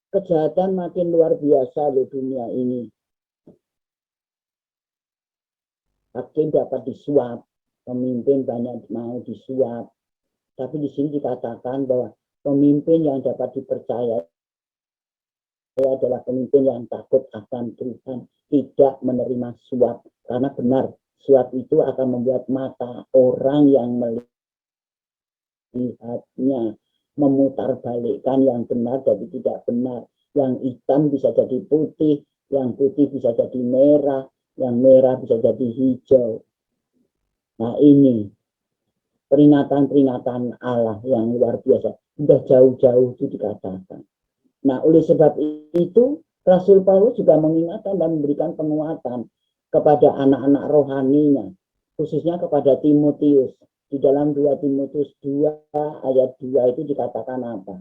kejahatan makin luar biasa loh dunia ini. Hakim dapat disuap, pemimpin banyak mau disuap. Tapi di sini dikatakan bahwa pemimpin yang dapat dipercaya adalah pemimpin yang takut akan Tuhan, tidak menerima suap. Karena benar, suap itu akan membuat mata orang yang melihatnya memutarbalikkan yang benar jadi tidak benar. Yang hitam bisa jadi putih, yang putih bisa jadi merah, yang merah bisa jadi hijau. Nah ini peringatan-peringatan Allah yang luar biasa. Sudah jauh-jauh itu dikatakan. Nah, oleh sebab itu, Rasul Paulus juga mengingatkan dan memberikan penguatan kepada anak-anak rohaninya, khususnya kepada Timotius. Di dalam 2 Timotius 2 ayat 2 itu dikatakan apa?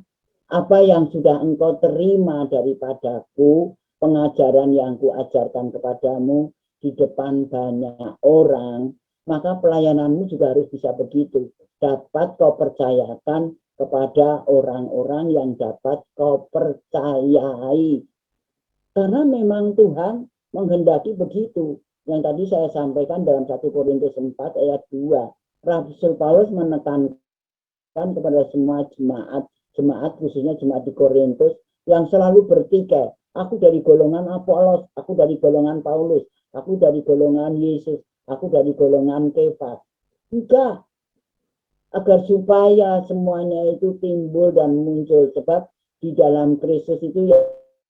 Apa yang sudah engkau terima daripadaku, pengajaran yang kuajarkan kepadamu di depan banyak orang, maka pelayananmu juga harus bisa begitu. Dapat kau percayakan kepada orang-orang yang dapat kau percayai. Karena memang Tuhan menghendaki begitu. Yang tadi saya sampaikan dalam 1 Korintus 4 ayat 2. Rasul Paulus menekankan kepada semua jemaat khususnya jemaat di Korintus yang selalu bertikai. Aku dari golongan Apolos, aku dari golongan Paulus, aku dari golongan Yesus, aku dari golongan Kefas. Enggak, agar supaya semuanya itu timbul dan muncul, sebab di dalam Kristus itu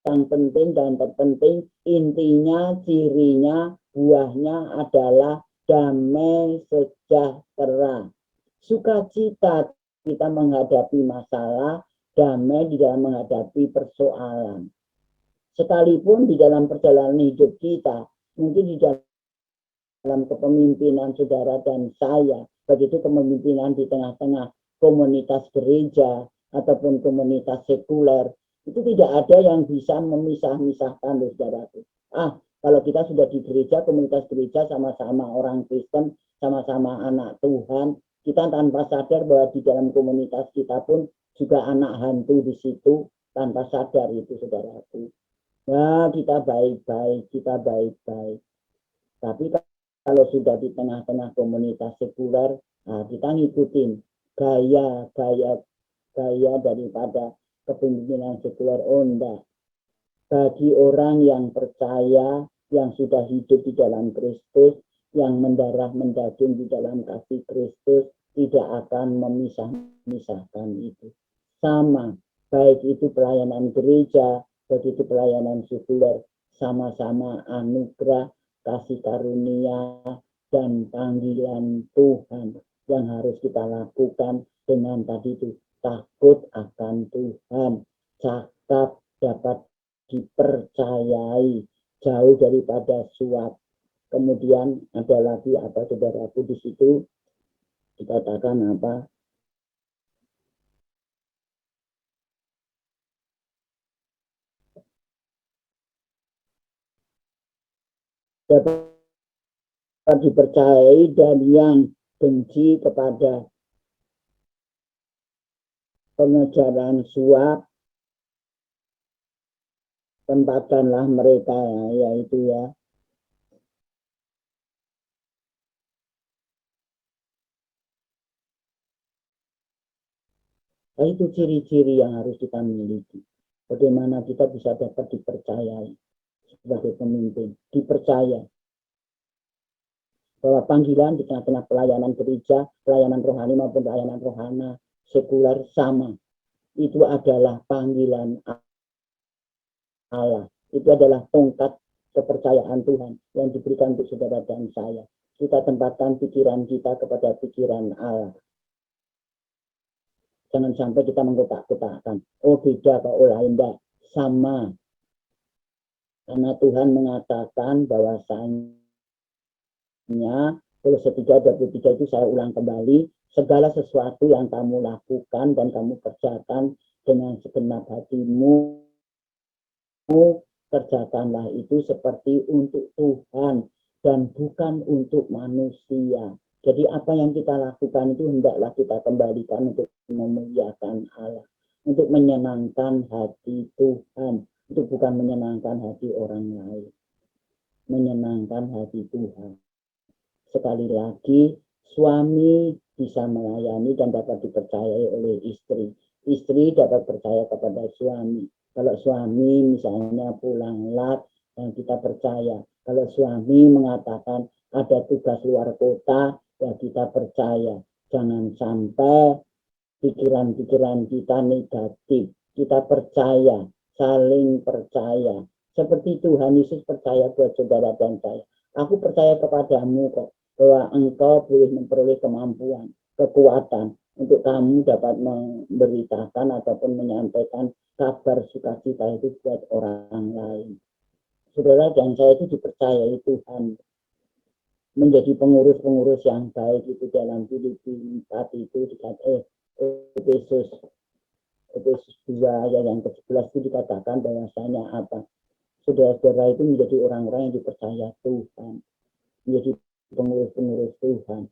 yang penting dan terpenting, intinya, cirinya, buahnya adalah damai sejahtera, sukacita kita menghadapi masalah, damai di dalam menghadapi persoalan. Sekalipun di dalam perjalanan hidup kita, mungkin di dalam kepemimpinan saudara dan saya, begitu kepemimpinan di tengah-tengah komunitas gereja ataupun komunitas sekuler, itu tidak ada yang bisa memisah-misahkan, saudaraku. Kalau kita sudah di gereja, komunitas gereja, sama-sama orang Kristen, sama-sama anak Tuhan, kita tanpa sadar bahwa di dalam komunitas kita pun juga anak hantu di situ, tanpa sadar itu, saudaraku. Nah, kita baik-baik, kita baik-baik. Tapi kalau sudah di tengah-tengah komunitas sekuler, kita ngikutin gaya daripada kepemimpinan sekuler. Enggak. Bagi orang yang percaya, yang sudah hidup di dalam Kristus, yang mendarah mendaging di dalam kasih Kristus, tidak akan memisah-misahkan itu. Sama, baik itu pelayanan gereja, baik itu pelayanan sekuler, sama-sama anugerah, kasih karunia, dan panggilan Tuhan yang harus kita lakukan dengan tadi itu, takut akan Tuhan, cakap, dapat dipercayai, jauh daripada suap. Kemudian ada lagi apa, saudaraku, di situ dikatakan apa? Dapat dipercayai dan yang benci kepada pengejaran suap, tempatkanlah mereka, yaitu ya. Nah, itu ciri-ciri yang harus kita miliki. Bagaimana kita bisa dapat dipercayai sebagai pemimpin, dipercaya bahwa panggilan di tengah-tengah pelayanan gereja, pelayanan rohani maupun pelayanan rohana sekuler sama. Itu adalah panggilan Allah. Itu adalah tongkat kepercayaan Tuhan yang diberikan untuk saudara dan saya. Kita tempatkan pikiran kita kepada pikiran Allah. Jangan sampai kita mengkotak-kotakkan. Oh beda Pak, oh lain, sama. Karena Tuhan mengatakan bahwasanya Kolose 3:23 itu saya ulang kembali, segala sesuatu yang kamu lakukan dan kamu kerjakan dengan segenap hatimu, kerjakanlah itu seperti untuk Tuhan dan bukan untuk manusia. Jadi apa yang kita lakukan itu hendaklah kita kembalikan untuk memuliakan Allah. untuk menyenangkan hati Tuhan, untuk bukan menyenangkan hati orang lain, menyenangkan hati Tuhan. Sekali lagi, suami bisa melayani dan dapat dipercayai oleh istri. Istri dapat percaya kepada suami. Kalau suami misalnya pulang lat dan kita percaya. Kalau suami mengatakan ada tugas luar kota, ya kita percaya. Jangan sampai pikiran-pikiran kita negatif. Kita percaya, saling percaya. Seperti Tuhan Yesus percaya buat saudara dan saya. Aku percaya kepadamu kok, bahwa engkau boleh memperoleh kemampuan, kekuatan untuk kamu dapat memberitakan ataupun menyampaikan kabar sukacita itu buat orang lain. Saudara dan saya itu dipercayai Tuhan menjadi pengurus-pengurus yang baik itu dalam Filipi 4 itu dikatakan Efesus 2 ayat yang ke-11 itu dikatakan bahwasanya apa? Saudara-saudara itu menjadi orang-orang yang dipercaya Tuhan, menjadi pengurus-pengurus Tuhan.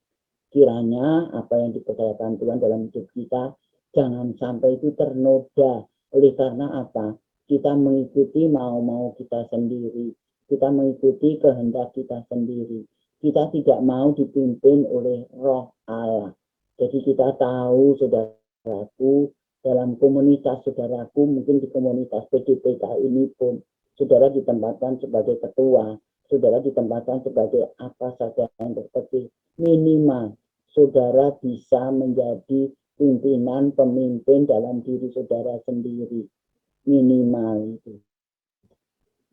Kiranya apa yang dipercayakan Tuhan dalam hidup kita jangan sampai itu ternoda. Oleh karena apa? Kita mengikuti mau-mau kita sendiri. Kita mengikuti kehendak kita sendiri. Kita tidak mau dipimpin oleh Roh Allah. Jadi kita tahu, saudaraku, dalam komunitas saudaraku, mungkin di komunitas PDPK ini pun, saudara ditempatkan sebagai ketua, saudara ditempatkan sebagai apa saja yang terpenting. Minimal saudara bisa menjadi pimpinan pemimpin dalam diri saudara sendiri. Minimal itu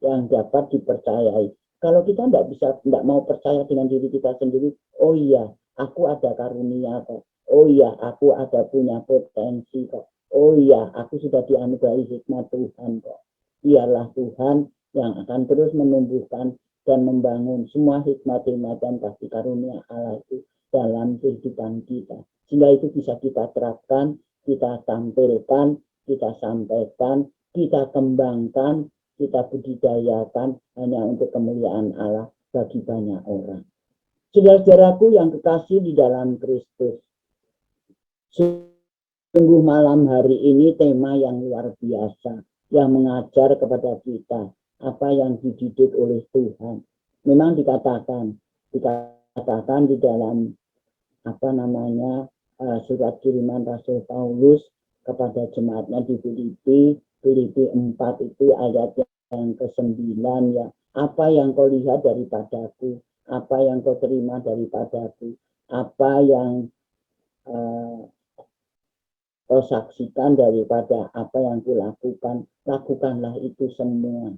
yang dapat dipercayai. Kalau kita tidak mau percaya dengan diri kita sendiri, oh iya, aku ada karunia kok. Oh iya, aku ada punya potensi kok. Oh iya, aku sudah dianugerahi hikmat Tuhan kok. Biarlah Tuhan yang akan terus menumbuhkan dan membangun semua hikmat-hikmat dan kasih karunia Allah itu dalam kehidupan kita. Sehingga itu bisa kita terapkan, kita tampilkan, kita sampaikan, kita kembangkan, kita budidayakan hanya untuk kemuliaan Allah bagi banyak orang. Saudara-saudaraku yang kekasih di dalam Kristus, sungguh malam hari ini tema yang luar biasa, yang mengajar kepada kita apa yang dididik oleh Tuhan. Memang dikatakan di dalam surat kiriman Rasul Paulus kepada jemaatnya di Filipi 4 itu ayat yang ke-9 ya. Apa yang kau lihat daripadaku, apa yang kau terima daripadaku, apa yang kau saksikan daripada apa yang kulakukan, lakukanlah itu semua.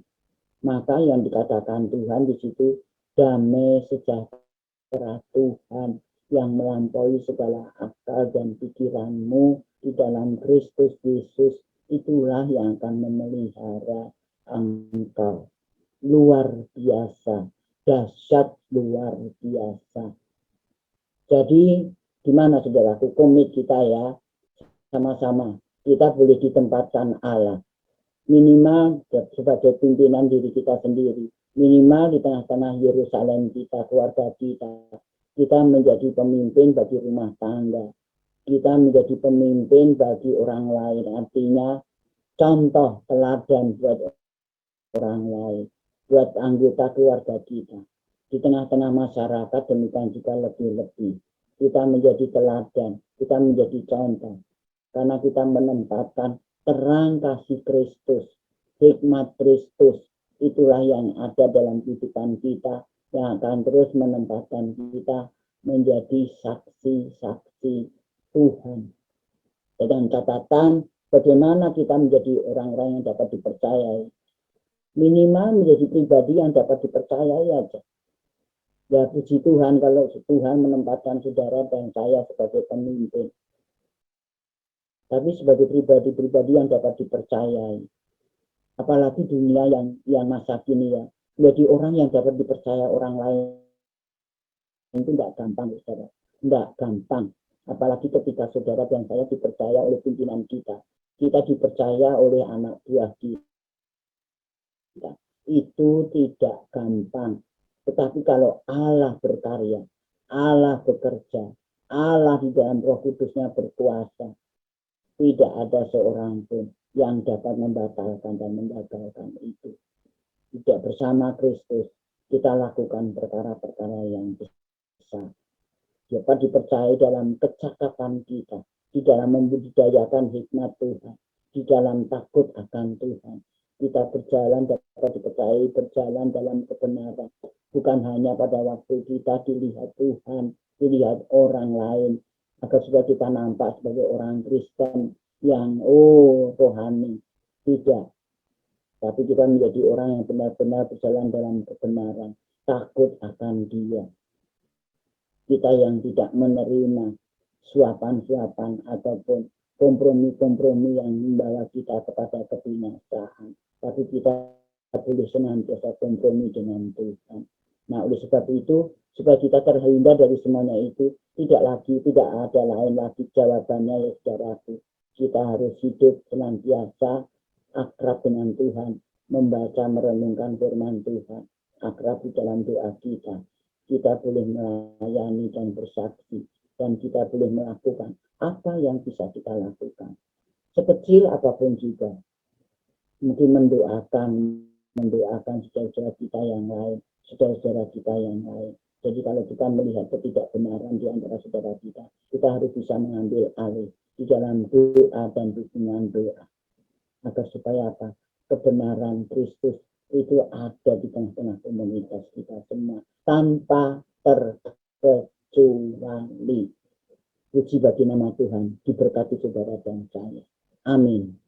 Maka yang dikatakan Tuhan di situ, damai sejahtera Tuhan yang melampaui segala akal dan pikiranmu di dalam Kristus Yesus, itulah yang akan memelihara engkau. Luar biasa, dahsyat luar biasa. Jadi gimana saudaraku, komit kita ya, sama-sama kita boleh ditempatkan Allah. Minimal sebagai pimpinan diri kita sendiri, minimal di tengah-tengah Yerusalem kita, keluarga kita menjadi pemimpin bagi rumah tangga, kita menjadi pemimpin bagi orang lain, artinya contoh teladan buat orang lain, buat anggota keluarga kita. Di tengah-tengah masyarakat demikian juga lebih-lebih. Kita menjadi teladan, kita menjadi contoh. Karena kita menempatkan terang kasih Kristus, hikmat Kristus, itulah yang ada dalam kehidupan kita, yang akan terus menempatkan kita menjadi saksi-saksi Tuhan. Dengan catatan, bagaimana kita menjadi orang-orang yang dapat dipercayai. Minimal menjadi pribadi yang dapat dipercayai aja. Ya puji Tuhan kalau Tuhan menempatkan saudara dan saya sebagai pemimpin. Tapi sebagai pribadi-pribadi yang dapat dipercayai. Apalagi dunia yang masa kini ya. Menjadi orang yang dapat dipercaya orang lain itu tidak gampang, saudara. Tidak gampang. Apalagi ketika saudara dan saya dipercaya oleh pimpinan kita. Kita dipercaya oleh anak buah kita. Itu tidak gampang. Tetapi kalau Allah berkarya, Allah bekerja, Allah di dalam Roh Kudusnya berkuasa, Tidak ada seorang pun yang dapat membatalkan dan menggagalkan itu. Tidak bersama Kristus, kita lakukan perkara-perkara yang besar. Dapat dipercaya dalam kecakapan kita, di dalam membudidayakan hikmat Tuhan, di dalam takut akan Tuhan. Kita berjalan, dapat dipercayai berjalan dalam kebenaran. Bukan hanya pada waktu kita dilihat Tuhan, dilihat orang lain, agar supaya kita nampak sebagai orang Kristen yang rohani. Tidak. Tapi kita menjadi orang yang benar-benar berjalan dalam kebenaran. Takut akan Dia. Kita yang tidak menerima suapan-suapan ataupun kompromi-kompromi yang membawa kita kepada kebinasaan. Tapi kita boleh senantiasa kompromi dengan Tuhan. Nah, oleh sebab itu, supaya kita terhindar dari semuanya itu, tidak ada lain lagi jawabannya ya saudaraku. Kita harus hidup senantiasa akrab dengan Tuhan, membaca, merenungkan firman Tuhan, akrab di dalam doa kita. Kita boleh melayani dan bersaksi, dan kita boleh melakukan apa yang bisa kita lakukan. Sekecil apapun juga, mungkin mendoakan saudara-saudara kita yang lain, saudara-saudara kita yang lain. Jadi kalau kita melihat ketidakbenaran di antara saudara kita harus bisa mengambil alih di dalam doa dan dukungan doa. Agar supaya apa? Kebenaran Kristus itu ada di tengah-tengah komunitas kita semua tanpa terkecuali. Puji bagi nama Tuhan, diberkati saudara dan saya. Amin.